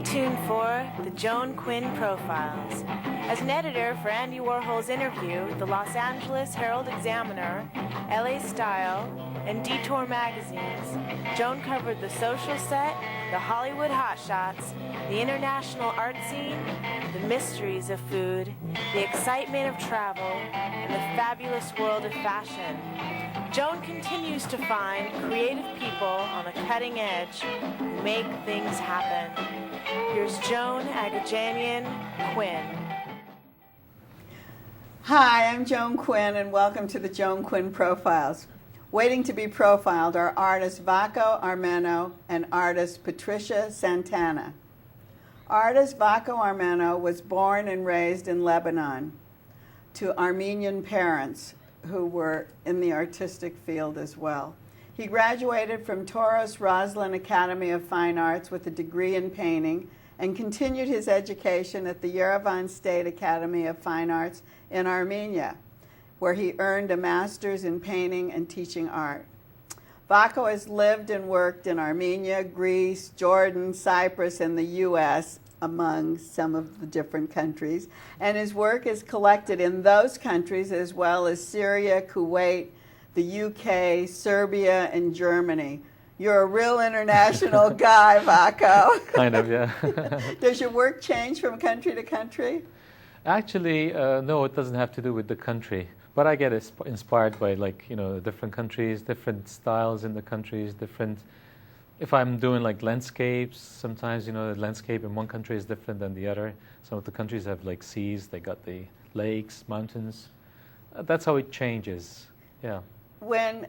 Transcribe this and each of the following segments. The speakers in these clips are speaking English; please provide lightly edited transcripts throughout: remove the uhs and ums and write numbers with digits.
tuned for the Joan Quinn Profiles. As an editor for Andy Warhol's Interview, the Los Angeles Herald-Examiner, LA Style, and Detour magazines, Joan covered the social set, the Hollywood hotshots, the international art scene, the mysteries of food, the excitement of travel, and the fabulous world of fashion. Joan continues to find creative people on the cutting edge who make things happen. Here's Joan Agajanian Quinn. Hi, I'm Joan Quinn, and welcome to the Joan Quinn Profiles. Waiting to be profiled are artist Vako Armeno and artist Patricia Santana. Artist Vako Armeno was born and raised in Lebanon to Armenian parents who were in the artistic field as well. He graduated from Toros Roslin Academy of Fine Arts with a degree in painting and continued his education at the Yerevan State Academy of Fine Arts in Armenia, where he earned a master's in painting and teaching art. Vako has lived and worked in Armenia, Greece, Jordan, Cyprus, and the U.S., among some of the different countries, and his work is collected in those countries as well as Syria, Kuwait, the UK, Serbia, and Germany. You're a real international guy, Vako. Kind of, yeah. Does your work change from country to country? Actually, no, it doesn't have to do with the country. But I get inspired by, like, different countries, different styles in the countries, different... If I'm doing like landscapes, sometimes, the landscape in one country is different than the other. Some of the countries have like seas, they got the lakes, mountains. That's how it changes, yeah. When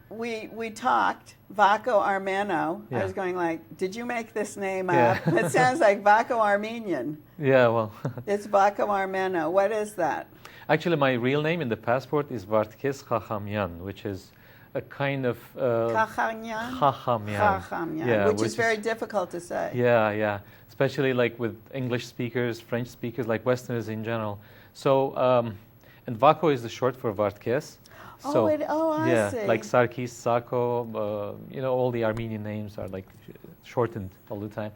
we talked, Vako Armeno, yeah. I was going like, did you make this name up? Yeah. It sounds like Vako Armenian. Yeah, well. It's Vako Armeno. What is that? Actually, my real name in the passport is Vartkes Khakhamyan, which is a kind of... Khakhamyan, yeah, which is very difficult to say. Yeah, yeah, especially like with English speakers, French speakers, like Westerners in general. So, and Vako is the short for Vartkes. So, I see. Yeah, like Sarkis, Sako, all the Armenian names are like shortened all the time.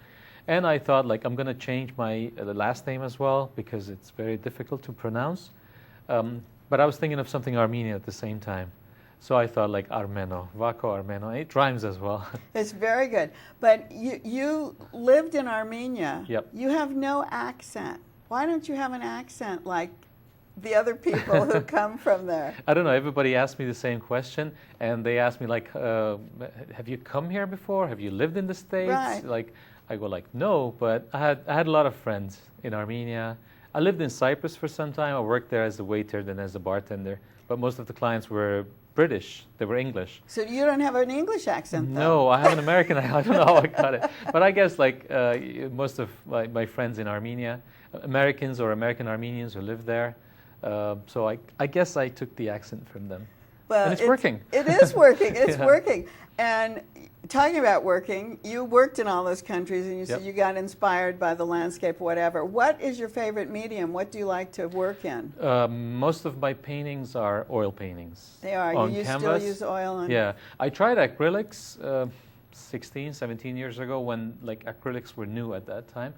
And I thought like I'm going to change my last name as well because it's very difficult to pronounce. But I was thinking of something Armenian at the same time. So I thought like Armeno, Vako Armeno. It rhymes as well. It's very good. But you lived in Armenia. Yep. You have no accent. Why don't you have an accent like the other people who come from there? I don't know. Everybody asks me the same question. And they ask me like, have you come here before? Have you lived in the States? Right. Like, I go like, no, but I had a lot of friends in Armenia. I lived in Cyprus for some time. I worked there as a waiter, then as a bartender. But most of the clients were British. They were English. So you don't have an English accent, though? No, I have an American. I don't know how I got it. But I guess like most of my friends in Armenia, Americans or American Armenians who live there. So I guess I took the accent from them. Well, and it's working. It is working. It's yeah. working. And talking about working, you worked in all those countries, and you said you got inspired by the landscape, whatever. What is your favorite medium? What do you like to work in? Most of my paintings are oil paintings. They are. On You canvas. still use oil on? Yeah. I tried acrylics 16, 17 years ago when like acrylics were new at that time.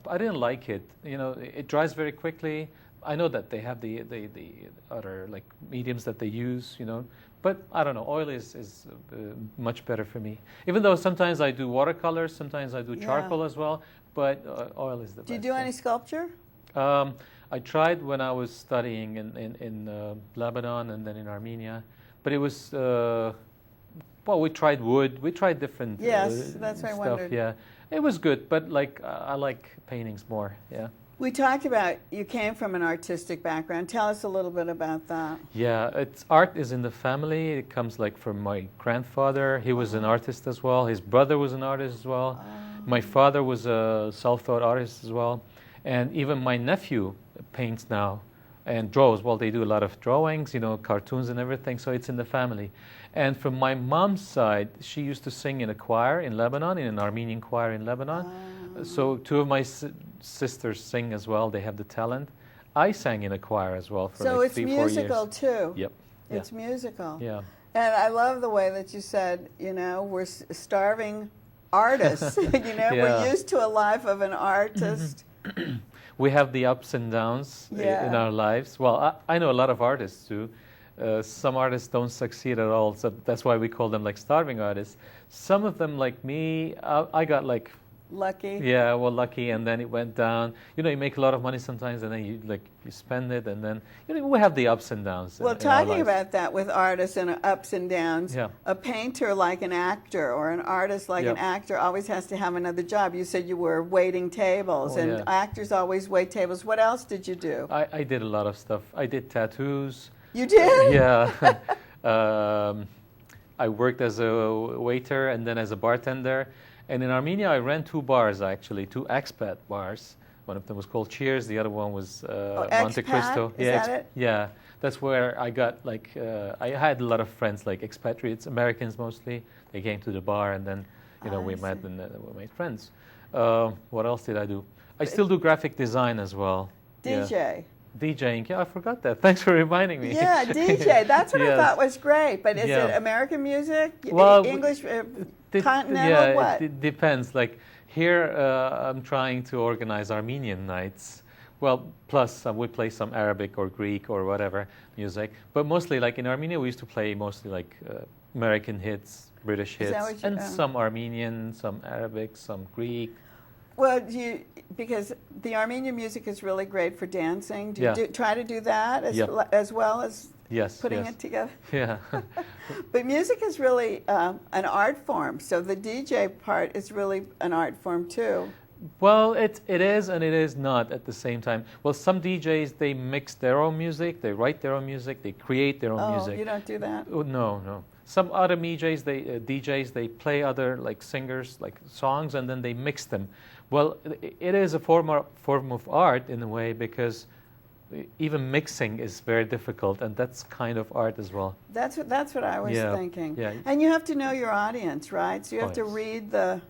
I didn't like it. It dries very quickly. I know that they have the other like mediums that they use, but I don't know. Oil is much better for me. Even though sometimes I do watercolors, sometimes I do charcoal as well, but oil is the best. Do you do any sculpture? I tried when I was studying in Lebanon and then in Armenia, but it was we tried wood. We tried different yes, that's what stuff. I wondered. Yeah, it was good, but like I like paintings more. Yeah. We talked about you came from an artistic background. Tell us a little bit about that. Yeah, art is in the family. It comes like from my grandfather. He was an artist as well. His brother was an artist as well. My father was a self-taught artist as well. And even my nephew paints now and draws. Well, they do a lot of drawings, cartoons and everything. So it's in the family. And from my mom's side, she used to sing in a choir in Lebanon, in an Armenian choir in Lebanon. So two of my sisters sing as well. They have the talent. I sang in a choir as well for like 3-4 years. So it's musical too. Yep. It's musical. Yeah. And I love the way that you said, we're starving artists. You know, Yeah. we're used to a life of an artist. We have the ups and downs in our lives. Well, I know a lot of artists too. Some artists don't succeed at all, so that's why we call them like starving artists. Some of them, like me, I got like Lucky. yeah, well, lucky, and then it went down. You know, you make a lot of money sometimes, and then you spend it, and then we have the ups and downs. Well, in our talking lives. about that with artists and ups and downs, Yeah. a painter like an actor or an artist like an actor always has to have another job. You said you were waiting tables, and actors always wait tables. What else did you do? I did a lot of stuff. I did tattoos. You did? Yeah. I worked as a waiter and then as a bartender. And in Armenia, I ran 2 bars, actually, 2 expat bars. One of them was called Cheers. The other one was Monte Cristo. Is that it? Yeah, that's where I got I had a lot of friends, like expatriates, Americans mostly. They came to the bar, and then we met and we made friends. What else did I do? I still do graphic design as well. DJ. Yeah. DJing, yeah, I forgot that. Thanks for reminding me. Yeah, DJ. That's what I thought was great. But is it American music? Well, English, continental, what? It depends. Like here, I'm trying to organize Armenian nights. Well, plus we play some Arabic or Greek or whatever music. But mostly, like in Armenia, we used to play mostly like American hits, British hits, and some Armenian, some Arabic, some Greek. Well, because the Armenian music is really great for dancing. Do you try to do that as well as putting it together? Yeah. But music is really an art form, so the DJ part is really an art form too. Well, it is and it is not at the same time. Well, some DJs, they mix their own music, they write their own music, they create their own music. Oh, you don't do that? Oh, no. Some other DJs, they play other like singers, like songs, and then they mix them. Well, it is a form of art in a way, because even mixing is very difficult, and that's kind of art as well. That's what I was thinking. Yeah. And you have to know your audience, right? So you have to read the...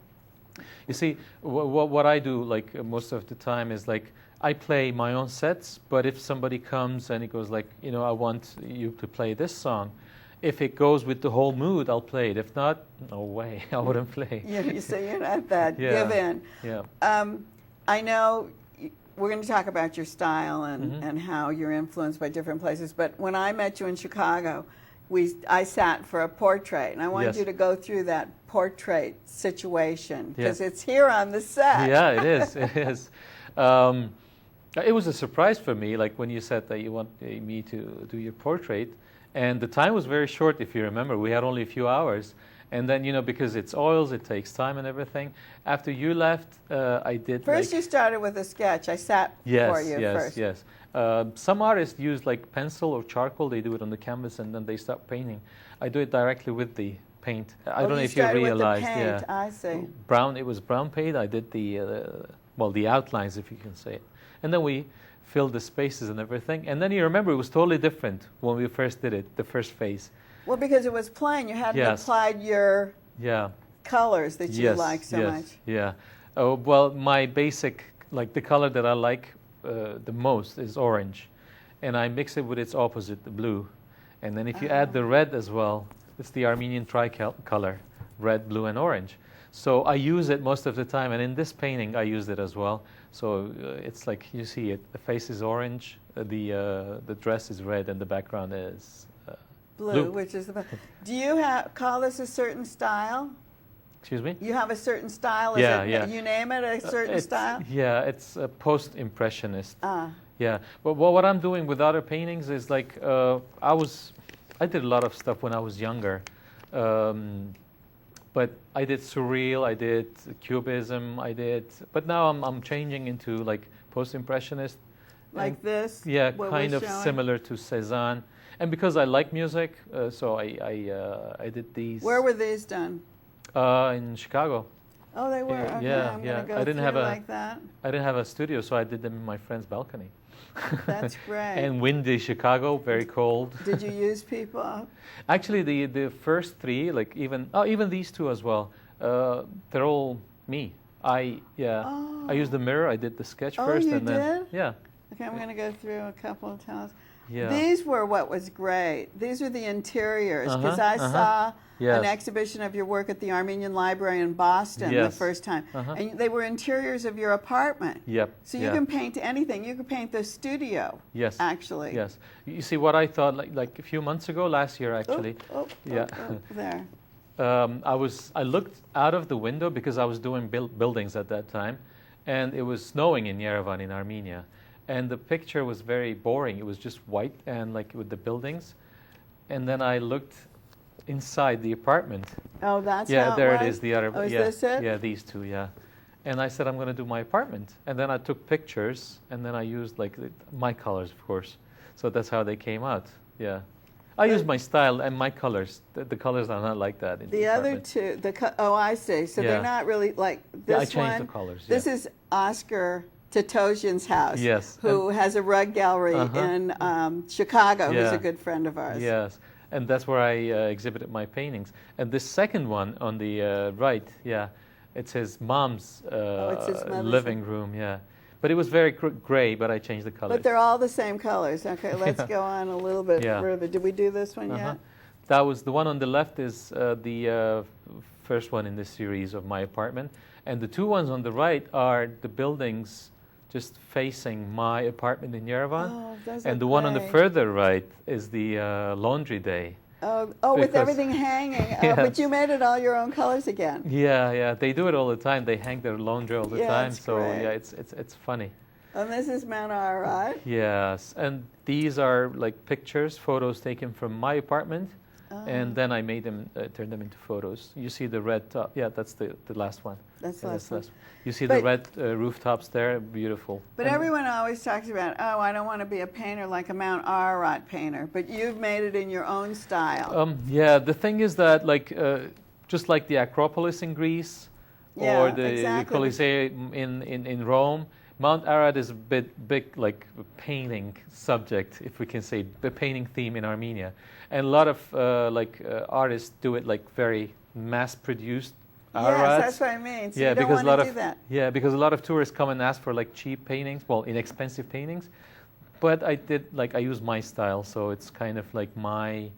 You see, what I do, like most of the time, is like I play my own sets, but if somebody comes and he goes like, I want you to play this song, if it goes with the whole mood, I'll play it. If not, no way, I wouldn't play. You say you're not that give in. Yeah. I know we're going to talk about your style and how you're influenced by different places, but when I met you in Chicago, I sat for a portrait, and I wanted you to go through that portrait situation, because it's here on the set. Yeah, it is. It is. It was a surprise for me, like when you said that you want me to do your portrait. And the time was very short, if you remember. We had only a few hours. And then, because it's oils, it takes time and everything. After you left, I did... First you started with a sketch. I sat for you first. Yes. Some artists use like pencil or charcoal. They do it on the canvas, and then they start painting. I do it directly with the paint. I don't know if you realized. With the paint. I see. Brown. It was brown paint. I did the outlines, if you can say it. And then we filled the spaces and everything. And then you remember it was totally different when we first did it, the first phase. Well, because it was plain. You hadn't applied your colors that you like so much. Yeah. Oh, well, my basic, like the color that I like the most is orange. And I mix it with its opposite, the blue. And then if you add the red as well, it's the Armenian tricolor, red, blue, and orange. So I use it most of the time, and in this painting I used it as well. So it's like you see it. The face is orange, the dress is red, and the background is blue. Which is the. Do you call this a certain style? Excuse me? You have a certain style? Yeah. You name it a certain style? Yeah, it's a post-impressionist. Yeah, but what I'm doing with other paintings is like I did a lot of stuff when I was younger. But I did surreal, I did cubism, but now I'm changing into like post-impressionist. Like this? Yeah, kind of similar to Cézanne. And because I like music, so I did these. Where were these done? In Chicago. Oh, they were? Okay, I'm going to go through like that. I didn't have a studio, so I did them in my friend's balcony. That's great. And windy Chicago, very cold. Did you use people? Actually, the first 3, like even these 2 as well, they're all me. I used the mirror. I did the sketch first, you and then did? Okay, I'm going to go through a couple of times. Yeah. These were what was great. These are the interiors, because I saw Yes. an exhibition of your work at the Armenian Library in Boston the Yes. first time. And they were interiors of your apartment. Yep. So you can paint anything. You can paint the studio, Yes. actually. Yes. You see, what I thought, like a few months ago, last year actually. There. I looked out of the window because I was doing buildings at that time, and it was snowing in Yerevan in Armenia, and the picture was very boring. It was just white and like with the buildings, and then I looked inside the apartment. Oh, that's yeah. how There it it was? is. The other. Oh, is yeah. this it? Yeah, these two. Yeah. And I said I'm going to do my apartment, and then I took pictures, and then I used like my colors, of course. So that's how they came out. Yeah. I use my style and my colors. The colors are not like that in The other apartment. two, I see. So Yeah. they're not really like this Yeah, I one. changed the colors. This yeah. is Oscar Totosian's house. Yes. Who has a rug gallery in Chicago. Who's Yeah. a good friend of ours. Yes, and that's where I exhibited my paintings. And this second one on the right, yeah, it's his mom's it's his mother's living room. Yeah, but it was very gray, but I changed the colors. But they're all the same colors. Okay, let's go on a little bit Yeah. further. Did we do this one yet? That was the one on the left is the first one in this series of my apartment, and the two ones on the right are the buildings just facing my apartment in Yerevan. Oh, those And are the one on the great. further right is the laundry day. Oh, with Because- everything hanging. Oh, Yes. But you made it all your own colors again. Yeah, yeah, they do it all the time. They hang their laundry all the Yeah, time. it's So great. yeah, it's funny. And this is Manar, right? Yes, and these are like pictures, photos taken from my apartment, and then I made them, turned them into photos. You see the red top. Yeah, that's the last one. That's the Yeah, last one. You see But- the red rooftops there, beautiful. But And- everyone always talks about, oh, I don't want to be a painter like a Mount Ararat painter. But you've made it in your own style. Yeah, the thing is that like just like the Acropolis in Greece, Yeah, or the exactly. Colosseum in Rome, Mount Ararat is a big like painting subject, if we can say, the painting theme in Armenia, and a lot of artists do it like very mass-produced Ararats. Yes, that's what I mean. So Yeah, you don't because a want lot to of do that. yeah, because a lot of tourists come and ask for like cheap paintings, well, inexpensive paintings. But I use my style, so it's kind of like my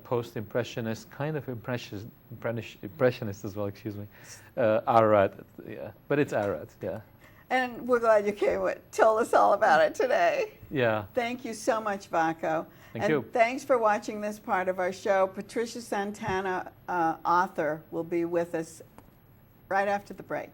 post-impressionist, kind of impressionist as well. Excuse me, Ararat. Yeah, but it's Ararat. Yeah. And we're glad you came and told us all about it today. Yeah. Thank you so much, Vako. Thank and you. Thanks for watching this part of our show. Patricia Santana, author, will be with us right after the break.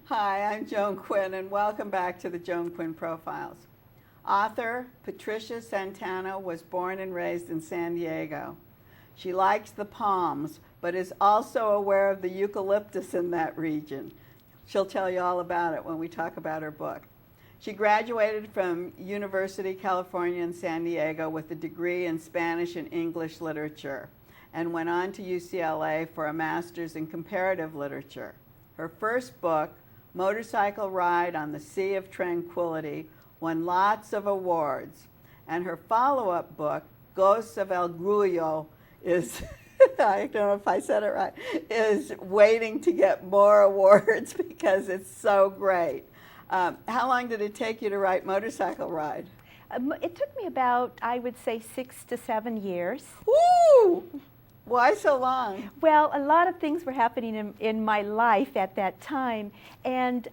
Hi, I'm Joan Quinn, and welcome back to the Joan Quinn Profiles. Author Patricia Santana was born and raised in San Diego. She likes the palms, but is also aware of the eucalyptus in that region. She'll tell you all about it when we talk about her book. She graduated from University of California in San Diego with a degree in Spanish and English literature, and went on to UCLA for a master's in comparative literature. Her first book, Motorcycle Ride on the Sea of Tranquility, won lots of awards. And her follow-up book, Ghosts of El Grullo, is, I don't know if I said it right, is waiting to get more awards because it's so great. How long did it take you to write Motorcycle Ride? It took me about, I would say, 6 to 7 years. Woo! Why so long? Well, a lot of things were happening in my life at that time, and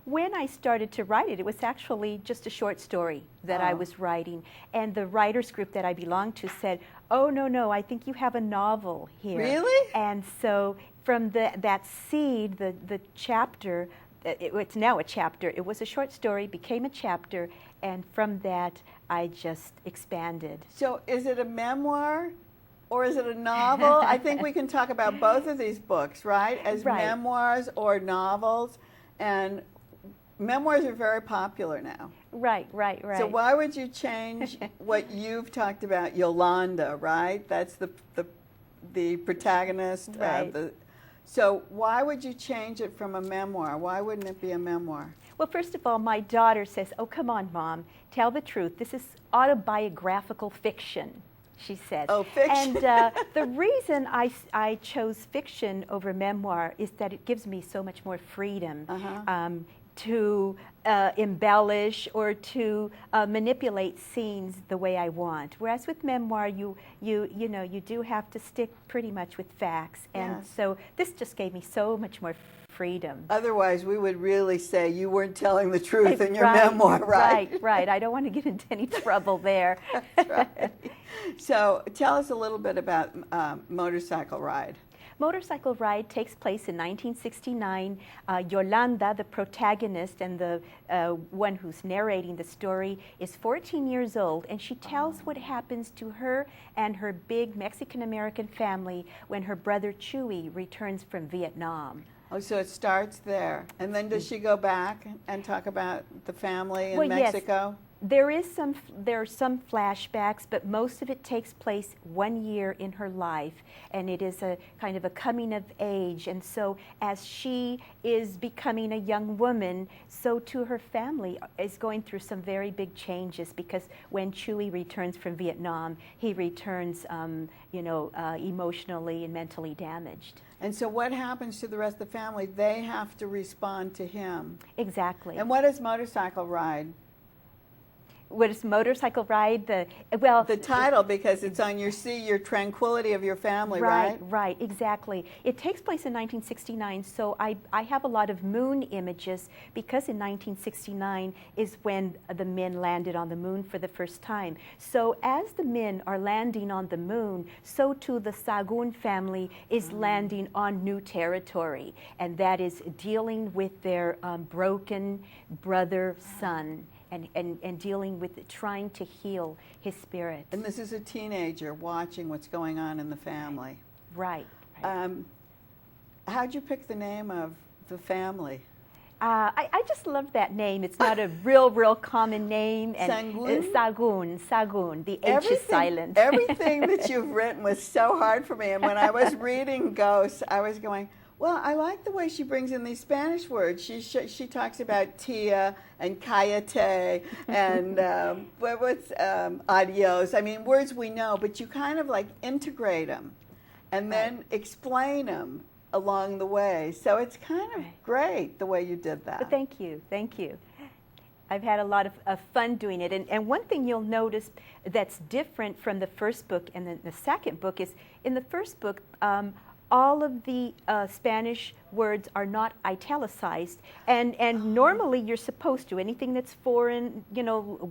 when I started to write it, it was actually just a short story that I was writing, and the writers group that I belonged to said, oh, no, I think you have a novel here. Really? And so from that seed, the chapter, it's now a chapter, it was a short story, became a chapter, and from that I just expanded. So is it a memoir? Or is it a novel? I think we can talk about both of these books, right? As Right. memoirs or novels. And memoirs are very popular now. Right. So why would you change what you've talked about, Yolanda, right? That's the protagonist. Right. So why would you change it from a memoir? Why wouldn't it be a memoir? Well, first of all, my daughter says, "Oh, come on, Mom, tell the truth. This is autobiographical fiction," she said. Oh, fiction. And the reason I chose fiction over memoir is that it gives me so much more freedom to embellish or to manipulate scenes the way I want. Whereas with memoir, you do have to stick pretty much with facts. And Yes. so this just gave me so much more freedom. Otherwise, we would really say you weren't telling the truth in your Right, memoir, right? Right. I don't want to get into any trouble there. That's right. So tell us a little bit about Motorcycle Ride. Motorcycle Ride takes place in 1969. Yolanda, the protagonist and the one who's narrating the story, is 14 years old, and she tells what happens to her and her big Mexican-American family when her brother Chewy returns from Vietnam. Oh, so it starts there. And then does she go back and talk about the family in Well, yes. Mexico? There are some flashbacks, but most of it takes place 1 year in her life, and it is a kind of a coming of age. And so as she is becoming a young woman, so too her family is going through some very big changes, because when Chewy returns from Vietnam, he returns emotionally and mentally damaged. And so what happens to the rest of the family? They have to respond to him. Exactly. And what is Motorcycle Ride? What is Motorcycle Ride? The title, because it's on your tranquility of your family, right? Right, exactly. It takes place in 1969, so I have a lot of moon images, because in 1969 is when the men landed on the moon for the first time. So as the men are landing on the moon, so too the Sagun family is landing on new territory, and that is dealing with their broken brother, son. And dealing with trying to heal his spirit. And this is a teenager watching what's going on in the family. Right. How'd you pick the name of the family? I just love that name. It's not a real common name. And Sagun? Sagun. The H is silent. Everything that you've written was so hard for me. And when I was reading Ghosts, I was going, well, I like the way she brings in these Spanish words. She talks about tia and cállate and adios. I mean, words we know, but you kind of like integrate them and then explain them along the way. So it's kind of great the way you did that. But thank you. I've had a lot of fun doing it. And one thing you'll notice that's different from the first book and the second book is, in the first book, all of the Spanish words are not italicized, and normally you're supposed to. Anything that's foreign,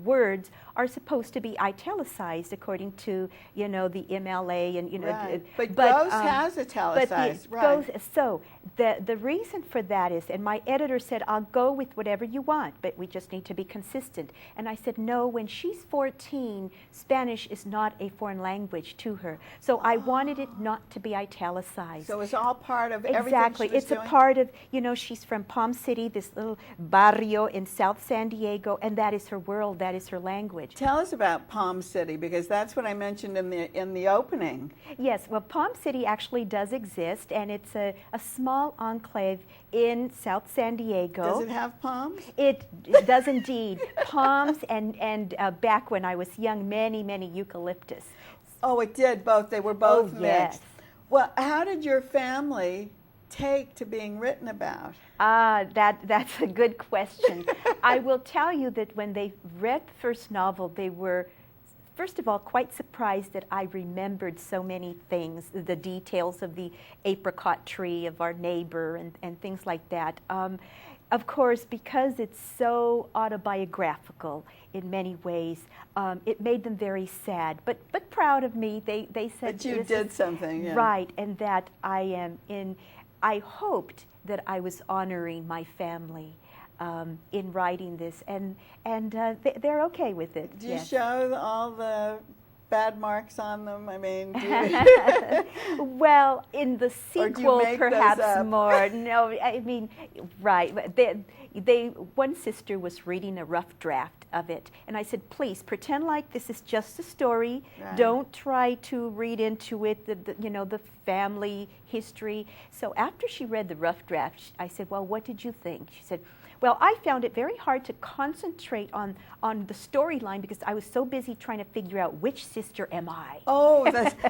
words are supposed to be italicized according to, the MLA and Right. But Ghost has italicized, right? So the reason for that is, and my editor said, I'll go with whatever you want, but we just need to be consistent. And I said, no, when she's 14, Spanish is not a foreign language to her. So I wanted it not to be italicized. So it's all part of everything Exactly. she was It's doing? a part of, she's from Palm City, this little barrio in South San Diego, and that is her world, that is her language. Tell us about Palm City, because that's what I mentioned in the opening. Yes, well, Palm City actually does exist, and it's a small enclave in South San Diego. Does it have palms? It does indeed. Palms and back when I was young, many eucalyptus. Oh, it did both. They were both mixed. Yes. Well, how did your family take to being written about? That's a good question. I will tell you that when they read the first novel, they were, first of all, quite surprised that I remembered so many things, the details of the apricot tree of our neighbor and things like that. Of course, because it's so autobiographical in many ways, it made them very sad, but proud of me. They said that you did something, yeah. Right, and that I hoped that I was honoring my family in writing this, and they're okay with it. Do you yes. show all the bad marks on them? I mean, do you well, in the Or do you sequel, make those perhaps up? more. No, I mean, right. One sister was reading a rough draft of it, and I said, please pretend like this is just a story. Right. Don't try to read into it the family history. So after she read the rough draft, I said, well, what did you think? She said, well, I found it very hard to concentrate on the storyline because I was so busy trying to figure out which sister am I. Oh,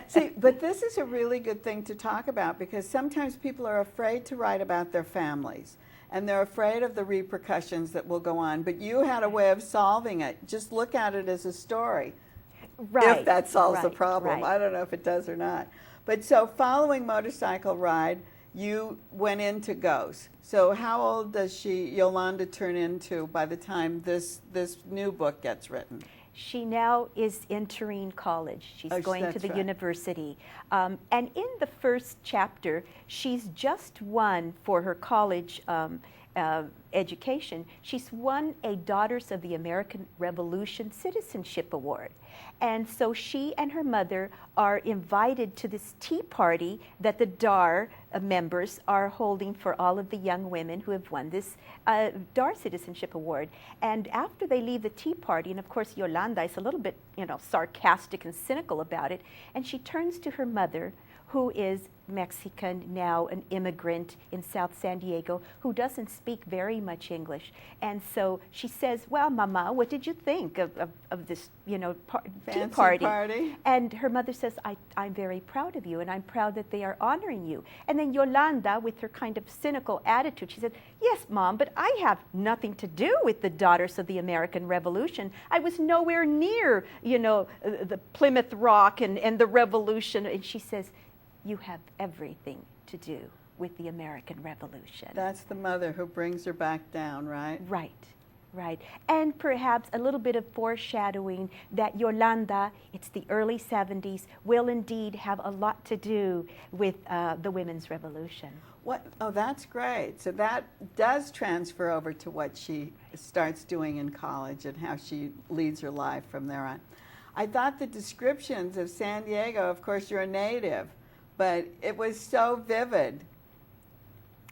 see, but this is a really good thing to talk about because sometimes people are afraid to write about their families and they're afraid of the repercussions that will go on. But you had a way of solving it. Just look at it as a story. Right. If that solves the right, problem. right. I don't know if it does or not. But so following Motorcycle Ride, you went into Ghost. So how old does Yolanda turn into by the time this new book gets written? She now is entering college. She's going to that's the right. university. And in the first chapter, she's just won for her college education. She's won a Daughters of the American Revolution Citizenship Award. And so she and her mother are invited to this tea party that the DAR members are holding for all of the young women who have won this DAR Citizenship Award. And after they leave the tea party, and of course Yolanda is a little bit, sarcastic and cynical about it, and she turns to her mother, who is Mexican, now an immigrant in South San Diego, who doesn't speak very much English. And so she says, well, Mama, what did you think of this, tea party? And her mother says, I'm very proud of you, and I'm proud that they are honoring you. And then Yolanda, with her kind of cynical attitude, she said, yes, Mom, but I have nothing to do with the Daughters of the American Revolution. I was nowhere near, the Plymouth Rock and the Revolution. And she says, you have everything to do with the American Revolution. That's the mother who brings her back down, right? Right. And perhaps a little bit of foreshadowing that Yolanda, it's the early 70s, will indeed have a lot to do with the women's revolution. Oh, that's great. So that does transfer over to what she starts doing in college and how she leads her life from there on. I thought the descriptions of San Diego, of course you're a native, but it was so vivid.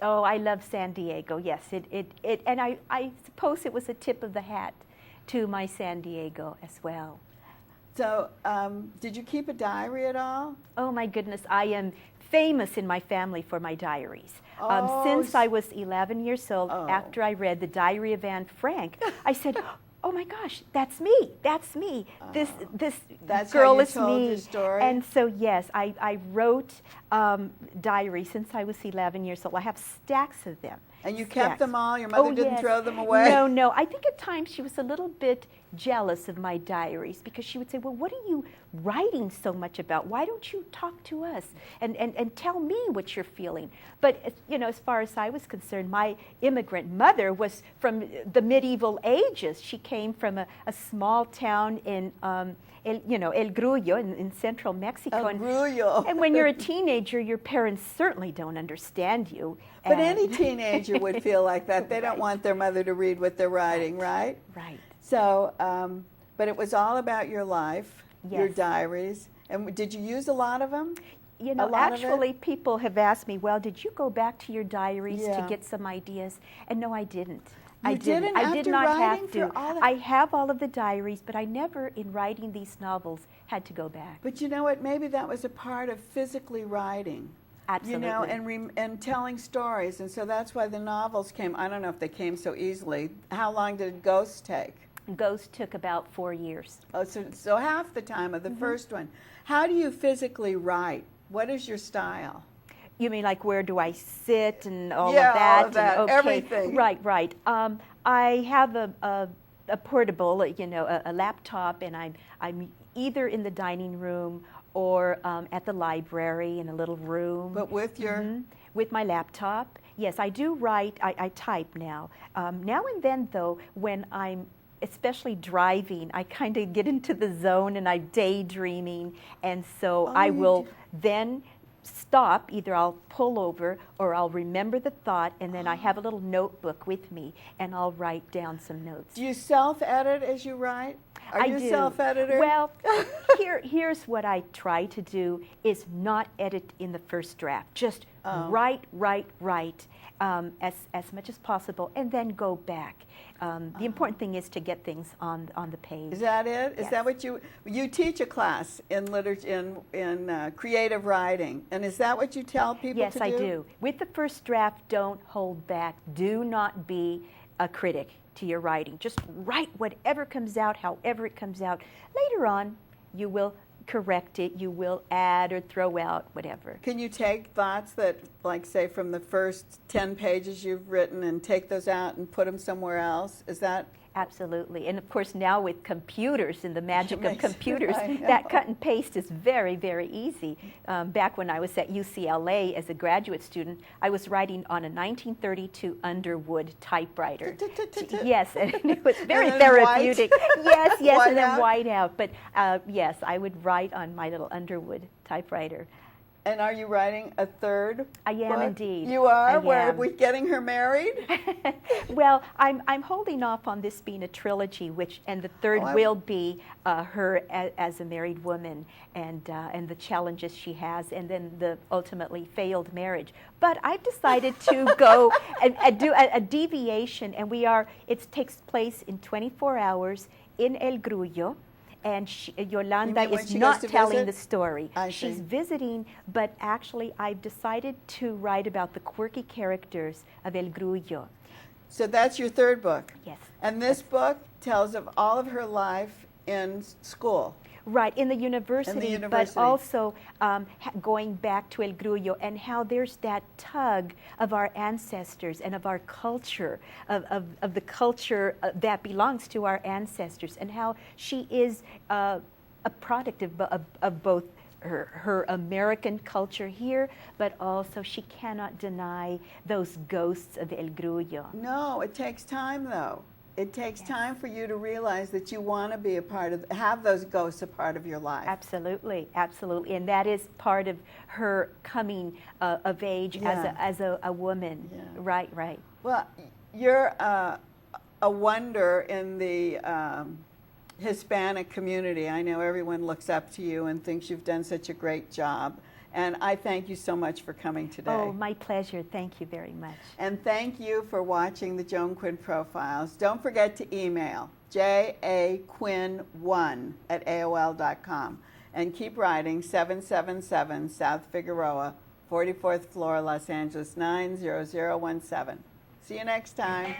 Oh, I love San Diego, yes. And I suppose it was a tip of the hat to my San Diego as well. So did you keep a diary at all? Oh my goodness, I am famous in my family for my diaries. Oh, Since I was 11 years old, Oh. after I read The Diary of Anne Frank, I said, oh my gosh, that's me. This That's girl how you is told me. your story? And so yes, I wrote diaries since I was 11 years old. I have stacks of them. And you kept Stacks. them all? Your mother didn't yes. throw them away? No. I think at times she was a little bit jealous of my diaries because she would say, well, what are you writing so much about? Why don't you talk to us and tell me what you're feeling? But, as far as I was concerned, my immigrant mother was from the medieval ages. She came from a small town in El Grullo in central Mexico. El Grullo. And when you're a teenager, your parents certainly don't understand you. But any teenager would feel like that. They don't Right. want their mother to read what they're writing, right? Right. So, but it was all about your life, your Yes. diaries. And did you use a lot of them? You A know, lot of it? actually, people have asked me, well, did you go back to your diaries to Yeah. get some ideas? And no, I didn't. You I didn't. I after did not writing have for to. all that- I have all of the diaries, but I never, in writing these novels, had to go back. But you know what? Maybe that was a part of physically writing. Absolutely. And telling stories. And so that's why the novels came. I don't know if they came so easily. How long did Ghost take? Ghost took about 4 years. Oh, so half the time of the first one. How do you physically write? What is your style? You mean like where do I sit and all Yeah, of that? all of that, And, everything. Right. I have a portable, a laptop, and I'm either in the dining room or at the library in a little room. But with your... With my laptop. Yes, I do write. I type now. Now and then, though, when I'm especially driving, I kind of get into the zone and I'm daydreaming, and so I you will then stop. Either I'll pull over or I'll remember the thought, and then I have a little notebook with me, and I'll write down some notes. Do you self-edit as you write? Are you self-editor? Well, here's what I try to do is not edit in the first draft. Just write as much as possible, and then go back. The important thing is to get things on the page. Is that it? Is Yes. that what you teach a class in literature in creative writing? And is that what you tell people Yes, to do? I do. With the first draft, don't hold back. Do not be a critic to your writing. Just write whatever comes out, however it comes out. Later on, you will correct it, you will add or throw out, whatever. Can you take thoughts that, like, say, from the first 10 pages you've written and take those out and put them somewhere else? Is that? Absolutely. And of course, now with computers and the magic of Makes- computers, I know. that cut and paste is very, very easy. Back when I was at UCLA as a graduate student, I was writing on a 1932 Underwood typewriter. Yes, and it was very And then therapeutic. Yes, White and then out? white out. But yes, I would write on my little Underwood typewriter. And are you writing a third I am book? indeed. You are? I Where, am. we getting her married? Well, I'm holding off on this being a trilogy, and the third will be her as a married woman and the challenges she has, and then the ultimately failed marriage. But I've decided to go and do a deviation, and it takes place in 24 hours in El Grullo. And Yolanda You mean when is she not goes to telling visit? the story. I She's see. visiting, but actually I've decided to write about the quirky characters of El Grullo. So that's your third book. Yes. And this book tells of all of her life in school. Right, in the university, university. but also going back to El Grullo and how there's that tug of our ancestors and of our culture, of the culture that belongs to our ancestors, and how she is a product of both her American culture here, but also she cannot deny those ghosts of El Grullo. No, it takes time, though. It takes time for you to realize that you want to be have those ghosts a part of your life. Absolutely, absolutely, and that is part of her coming of age as a woman. Yeah. Right, right. Well, you're a wonder in the Hispanic community. I know everyone looks up to you and thinks you've done such a great job. And I thank you so much for coming today. Oh, my pleasure. Thank you very much. And thank you for watching the Joan Quinn Profiles. Don't forget to email jaquinn1@aol.com. And keep writing 777 South Figueroa, 44th floor, Los Angeles 90017. See you next time.